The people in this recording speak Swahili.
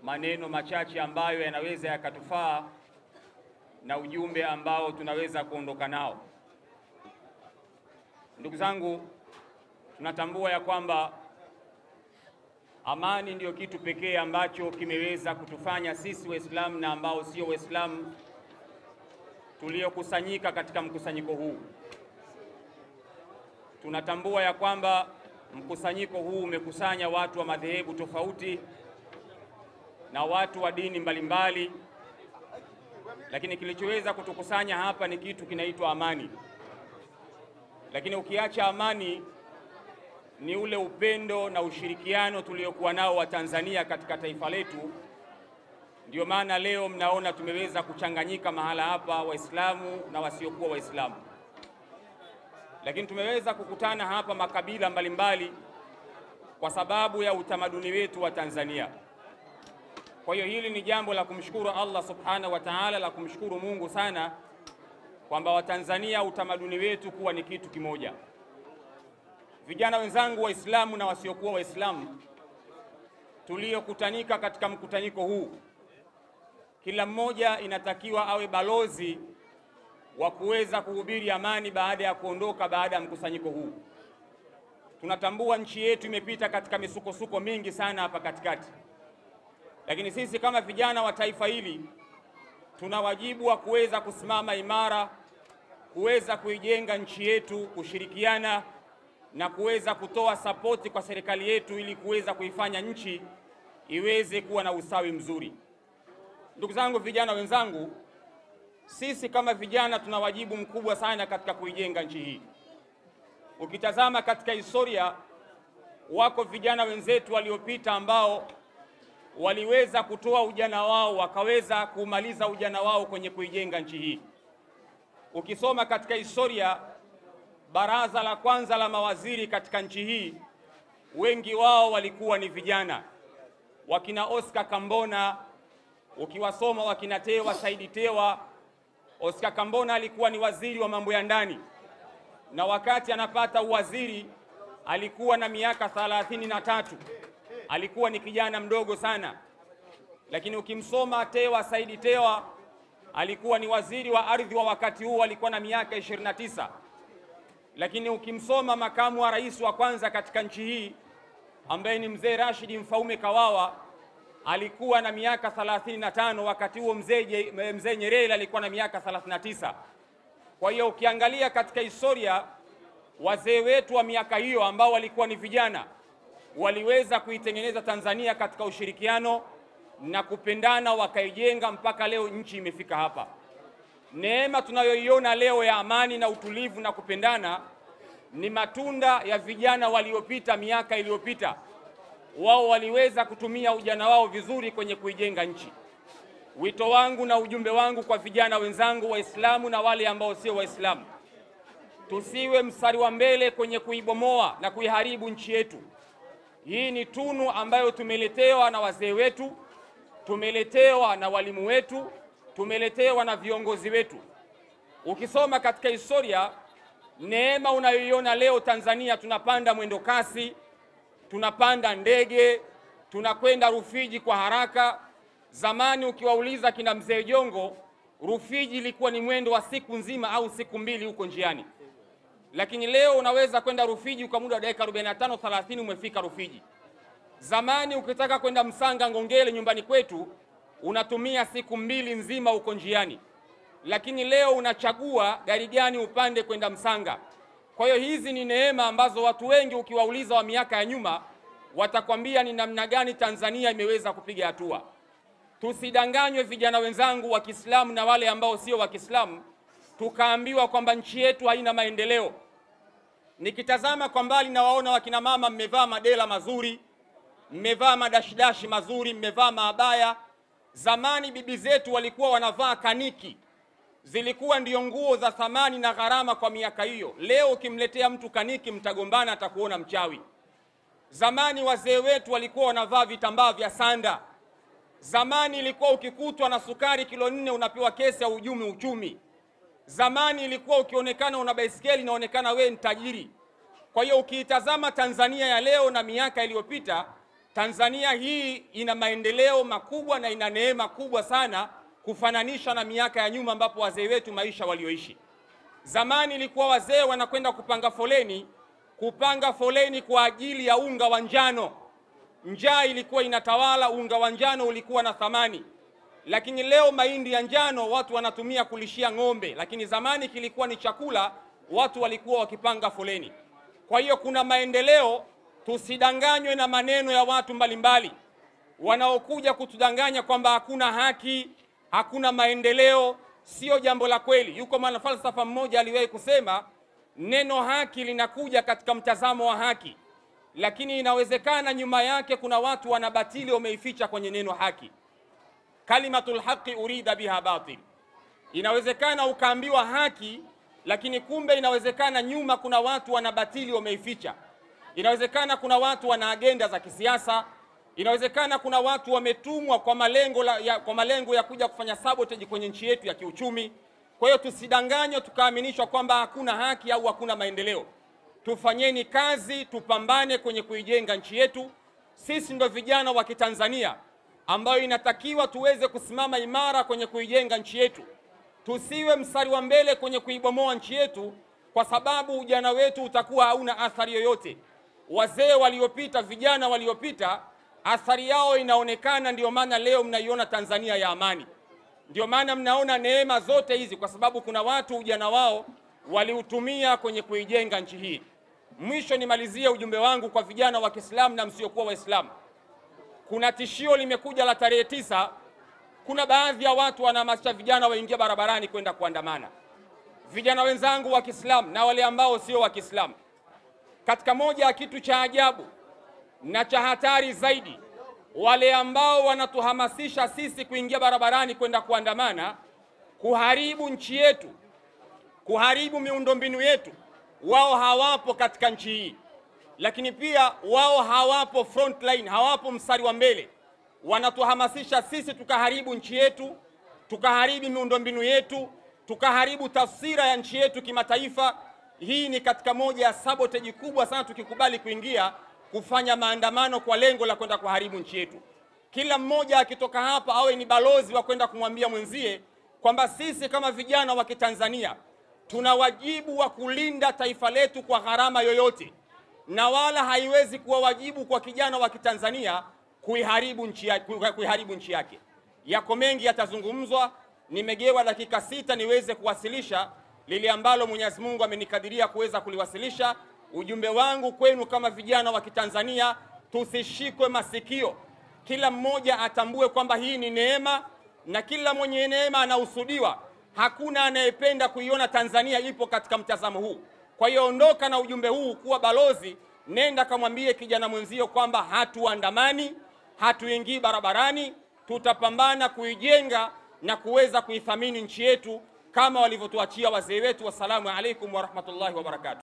maneno machache ambayo yanaweza yakatufaa na ujumbe ambao tunaweza kuondoka nao. Ndugu zangu, tunatambua ya kwamba amani ndiyo kitu pekee ambacho kimeweza kutufanya sisi Waislamu na ambao sio Waislamu tuliokusanyika katika mkusanyiko huu. Tunatambua ya kwamba mkusanyiko huu umekusanya watu wa madhehebu tofauti na watu wa dini mbalimbali, lakini kilichoweza kutukusanya hapa ni kitu kinaitwa amani. Lakini ukiacha amani ni ule upendo na ushirikiano tuliokuwa nao wa Tanzania katika taifa letu. Ndio maana leo mnaona tumeweza kuchanganyika mahala hapa, Waislamu na wasiokuwa Waislamu. Lakini tumeweza kukutana hapa makabila mbalimbali kwa sababu ya utamaduni wetu wa Tanzania. Kwa hiyo hili ni jambo la kumshukuru Allah subhanahu wa ta'ala, la kumshukuru Mungu sana kwamba Watanzania utamaduni wetu kuwa ni kitu kimoja. Vijana wenzangu Waislamu na wasiokuwa Waislamu tuliokutanika katika mkutaniko huu, kila mmoja inatakiwa awe balozi wa kuweza kuhubiri amani baada ya kuondoka baada ya mkusanyiko huu. Tunatambua nchi yetu imepita katika misukosuko mingi sana hapa katikati. Lakini sisi kama vijana wa taifa hili tuna wajibu wa kuweza kusimama imara, kuweza kuijenga nchi yetu, kushirikiana na kuweza kutoa sapoti kwa serikali yetu ili kuweza kuifanya nchi iweze kuwa na usawi mzuri. Ndugu zangu vijana wenzangu, sisi kama vijana tuna wajibu mkubwa sana katika kuijenga nchi hii. Ukitazama katika historia, wako vijana wenzetu waliopita ambao waliweza kutoa ujana wao, wakaweza kumaliza ujana wao kwenye kuijenga nchi hii. Ukisoma katika historia, baraza la kwanza la mawaziri katika nchi hii, wengi wao walikuwa ni vijana. Wakina Oscar Kambona, ukiwasoma wakina Tewa Saidi Tewa. Oscar Kambona alikuwa ni waziri wa mambo ya ndani, na wakati anapata uwaziri alikuwa na miaka 33. Alikuwa ni kijana mdogo sana. Lakini ukimsoma Tewa Saidi Tewa, alikuwa ni waziri wa ardhi wa wakati huo, alikuwa na miaka 29. Lakini ukimsoma makamu wa rais wa kwanza katika nchi hii ambaye ni mzee Rashid Mfaume Kawawa, alikuwa na miaka 35. Wakati huo mzee Nyerere alikuwa na miaka 39. Kwa hiyo ukiangalia katika historia, wazee wetu wa miaka hiyo ambao walikuwa ni vijana waliweza kuitengeneza Tanzania katika ushirikiano na kupendana, wakaijenga mpaka leo nchi imefika hapa. Neema tunayoiona leo ya amani na utulivu na kupendana ni matunda ya vijana waliopita miaka iliyopita. Wao waliweza kutumia ujana wao vizuri kwenye kuijenga nchi. Wito wangu na ujumbe wangu kwa vijana wenzangu Waislamu na wale ambao sio Waislamu, tusiwe mstari wa mbele kwenye kuibomoa na kuiharibu nchi yetu. Hii ni tunu ambayo tumeletewa na wazee wetu, tumeletewa na walimu wetu, tumeletewa na viongozi wetu. Ukisoma katika historia, neema unayoiona leo Tanzania, tunapanda mwendo kasi, tunapanda ndege, tunakwenda Rufiji kwa haraka. Zamani ukiwauliza kina mzee Jongo, Rufiji ilikuwa ni mwendo wa siku nzima au siku mbili huko njiani. Lakini leo unaweza kwenda Rufiji kwa muda wa dakika 45-30 umefika Rufiji. Zamani ukitaka kwenda Msanga Ngongele nyumbani kwetu unatumia siku mbili nzima huko njiani. Lakini leo unachagua gari gani upande kwenda Msanga. Kwa hiyo hizi ni neema ambazo watu wengi ukiwauliza wa miaka ya nyuma watakwambia ni namna gani Tanzania imeweza kupiga hatua. Tusidanganywe vijana wenzangu wa Kiislamu na wale ambao sio wa Kiislamu, tukaambiwa kwamba nchi yetu haina maendeleo. Nikitazama kwa mbali na waona wakina mama mmevaa madela mazuri, mmevaa madashidashi mazuri, mmevaa maabaya. Zamani bibi zetu walikuwa wanavaa kaniki, zilikuwa ndio nguo za thamani na gharama kwa miaka hiyo. Leo ukimletea mtu kaniki mtagombana, atakuona mchawi. Zamani wazee wetu walikuwa wanavaa vitambaa vya sanda. Zamani ilikuwa ukikutwa na sukari kilo 4 unapewa kesi ya uchumi. Zamani ilikuwa ukionekana una baiskeli inaonekana wewe ni tajiri. Kwa hiyo ukiitazama Tanzania ya leo na miaka iliyopita, Tanzania hii ina maendeleo makubwa na ina neema kubwa sana kufananisha na miaka ya nyuma ambapo wazee wetu maisha walioishi. Zamani ilikuwa wazee wanakwenda kupanga foleni kwa ajili ya unga wa njano. Njaa ilikuwa inatawala, unga wa njano ulikuwa na thamani. Lakini leo mahindi ya njano watu wanatumia kulishia ng'ombe, lakini zamani kilikuwa ni chakula, watu walikuwa wakipanga foleni. Kwa hiyo kuna maendeleo, tusidanganywe na maneno ya watu mbalimbali wanaokuja kutudanganya kwamba hakuna haki, hakuna maendeleo. Sio jambo la kweli. Yuko mwanafalsafa mmoja aliwahi kusema neno haki linakuja katika mtazamo wa haki, lakini inawezekana nyuma yake kuna watu wanabatili wameificha kwenye neno haki. Kalimatul haqi urida biha batil. Inawezekana ukaambiwa haki, lakini kumbe inawezekana nyuma kuna watu wanabatili wameificha. Inawezekana kuna watu wana agenda za kisiasa. Inawezekana kuna watu wametumwa kwa malengo ya kuja kufanya sabotage kwenye nchi yetu ya kiuchumi. Kwa hiyo tusidanganywe tukaaminishwa kwamba hakuna haki au hakuna maendeleo. Tufanyeni kazi, tupambane kwenye kuijenga nchi yetu. Sisi ndo vijana wa Kitanzania ambao inatakiwa tuweze kusimama imara kwenye kuijenga nchi yetu. Tusiwe mstari wa mbele kwenye kuibomoa nchi yetu, kwa sababu ujana wetu utakuwa hauna athari yoyote. Wazee waliopita, vijana waliopita, athari yao inaonekana. Ndio maana leo mnaiona Tanzania ya amani. Ndio maana mnaona neema zote hizi, kwa sababu kuna watu ujana wao waliutumia kwenye kuijenga nchi hii. Mwisho nimalizie ujumbe wangu kwa vijana wa Kiislamu na msiokuwa Waislamu. Kuna tishio limekuja la tarehe 9. Kuna baadhi ya watu wanahamasisha vijana waingie barabarani kwenda kuandamana. Vijana wenzangu wa Kiislamu na wale ambao sio wa Kiislamu, katika moja ya kitu cha ajabu na cha hatari zaidi, wale ambao wanatuhamasisha sisi kuingia barabarani kwenda kuandamana, kuharibu nchi yetu, kuharibu miundombinu yetu, wao hawapo katika nchi hii. Lakini pia wao hawapo front line, hawapo mstari wa mbele. Wanatuhamasisha sisi tukaharibu nchi yetu, tukaharibu miundombinu yetu, tukaharibu taswira ya nchi yetu kimataifa. Hii ni katika moja ya sabotage kubwa sana tukikubali kuingia kufanya maandamano kwa lengo la kwenda kuharibu nchi yetu. Kila mmoja akitoka hapa awe ni balozi wa kwenda kumwambia mwenzie kwamba sisi kama vijana wa Kitanzania tuna wajibu wa kulinda taifa letu kwa gharama yoyote, na wala haiwezi kuwa wajibu kwa kijana wa Kitanzania kuiharibu nchi yake. Yako mengi yatazungumzwa. Nimegewa dakika 6 niweze kuwasilisha lile ambalo Mwenyezi Mungu amenikadiria kuweza kuliwasilisha. Ujumbe wangu kwenu kama vijana wa Kitanzania, tusishikwe masikio. Kila mmoja atambue kwamba hii ni neema, na kila mwenye neema anahusudiwa. Hakuna anayependa kuiona Tanzania ipo katika mtazamo huu. Kwa hiyo ondoka na ujumbe huu, kuwa balozi. Nenda kamwambie kijana mwenzio kwamba hatuandamani, hatuingii barabarani, tutapambana kuijenga na kuweza kuithamini nchi yetu kama walivyotuachia wazee wetu. Wassalamu alaikum wa rahmatullahi wa barakatuh.